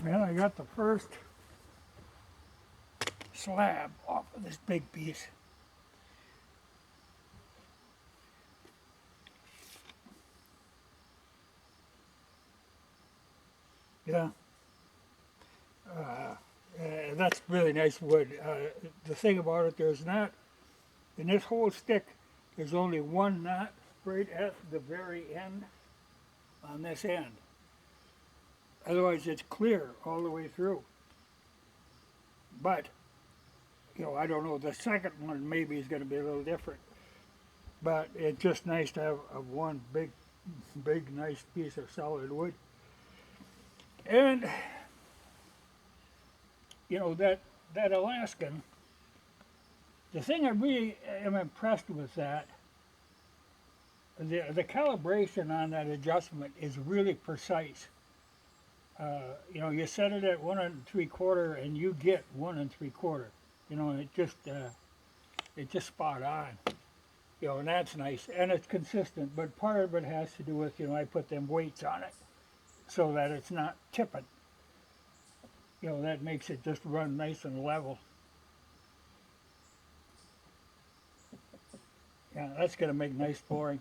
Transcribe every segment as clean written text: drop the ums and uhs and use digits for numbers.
Well, I got the first slab off of this big piece. Yeah, that's really nice wood. The thing about it, there's not, in this whole stick, there's only one knot right at the very end on this end. Otherwise, it's clear all the way through. But, I don't know, the second one maybe is going to be a little different. But it's just nice to have one big, nice piece of solid wood. And, that Alaskan, the thing I really am impressed with that, the calibration on that adjustment is really precise. You set it at 1 3/4, and you get 1 3/4. It's just spot on. And that's nice, and it's consistent. But part of it has to do with, I put them weights on it so that it's not tipping. That makes it just run nice and level. Yeah, that's going to make nice flooring.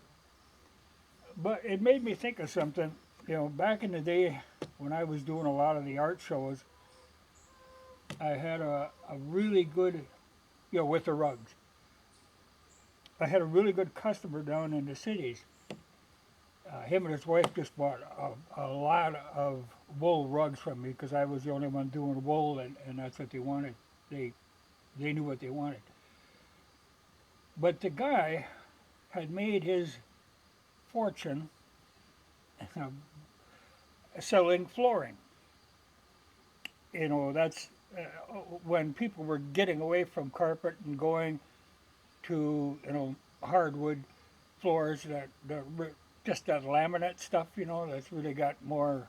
But it made me think of something. Back in the day when I was doing a lot of the art shows, I had a really good, with the rugs. I had a really good customer down in the cities. Him and his wife just bought a lot of wool rugs from me because I was the only one doing wool, and that's what they wanted. They knew what they wanted. But the guy had made his fortune selling flooring. That's when people were getting away from carpet and going to hardwood floors that just that laminate stuff, that's really got more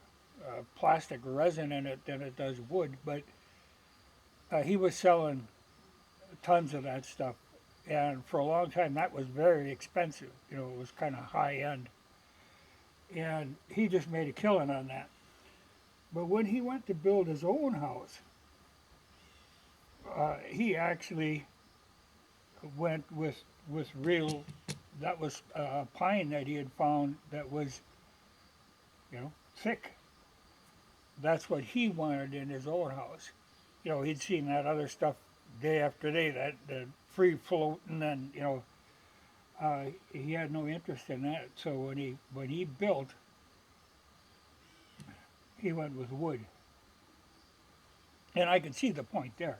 plastic resin in it than it does wood. But he was selling tons of that stuff, and for a long time that was very expensive. It was kind of high end, and he just made a killing on that. But when he went to build his own house, he actually went with real. That was pine that he had found that was, thick. That's what he wanted in his own house. He'd seen that other stuff day after day, that free floating, and he had no interest in that. So when he built, he went with wood, and I could see the point there.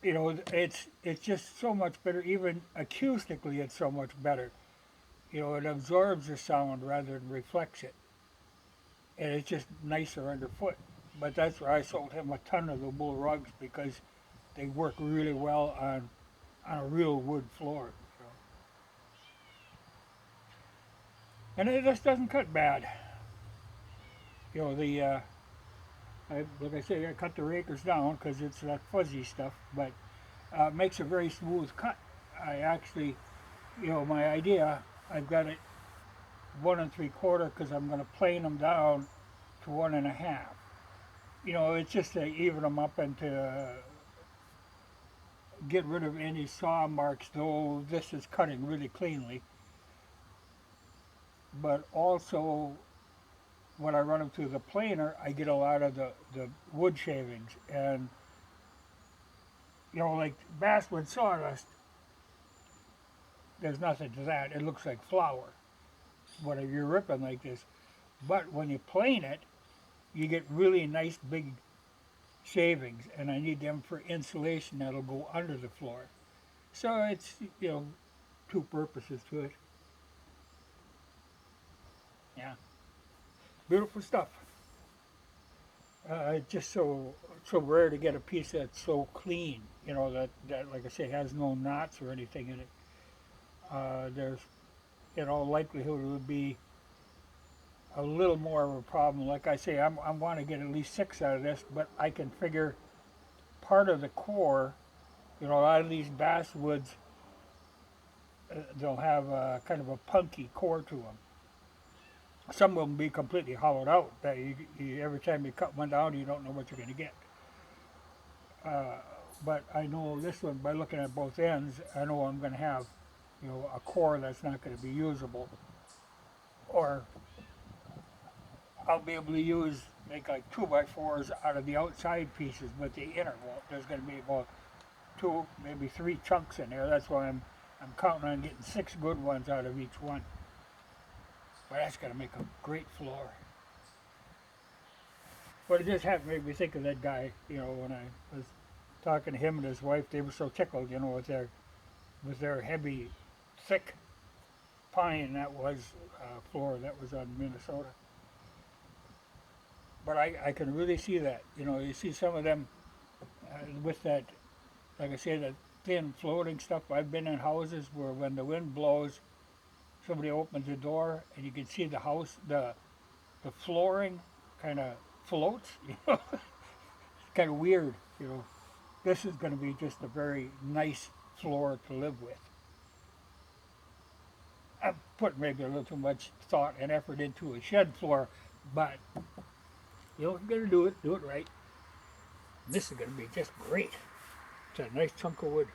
It's just so much better. Even acoustically, it's so much better. It absorbs the sound rather than reflects it, and it's just nicer underfoot. But that's where I sold him a ton of the wool rugs because they work really well on a real wood floor. So. And it just doesn't cut bad. The like I say, I cut the rakers down because it's that fuzzy stuff, but it makes a very smooth cut. I actually, my idea, I've got it 1 3/4 because I'm going to plane them down to 1 1/2. It's just to even them up and to get rid of any saw marks, though this is cutting really cleanly. But also, when I run them through the planer, I get a lot of the wood shavings. And, like basswood sawdust, there's nothing to that. It looks like flour when you're ripping like this. But when you plane it, you get really nice big shavings, and I need them for insulation that'll go under the floor. So it's, two purposes to it. Yeah, beautiful stuff. It's just so rare to get a piece that's so clean. That like I say has no knots or anything in it. There's in all likelihood it would be a little more of a problem. Like I say, I want to get at least 6 out of this, but I can figure part of the core. A lot of these basswoods, they'll have kind of a punky core to them. some of them be completely hollowed out. That every time you cut one down, you don't know what you're going to get. Uh, but I know this one, by looking at both ends, I know I'm going to have, a core that's not going to be usable, or I'll be able to make like 2x4s out of the outside pieces, but the inner won't. There's going to be about two, maybe three chunks in there. That's why I'm counting on getting 6 good ones out of each one. But that's going to make a great floor. But it just happened to make me think of that guy, when I was talking to him and his wife. They were so tickled, with their heavy, thick pine that was floor that was on Minnesota. But I can really see that. You see some of them with that, like I say, that thin floating stuff. I've been in houses where when the wind blows, somebody opens the door and you can see the house, the flooring kind of floats. It's kind of weird. This is going to be just a very nice floor to live with. I've put maybe a little too much thought and effort into a shed floor, but if you're going to do it right. This is going to be just great. It's a nice chunk of wood.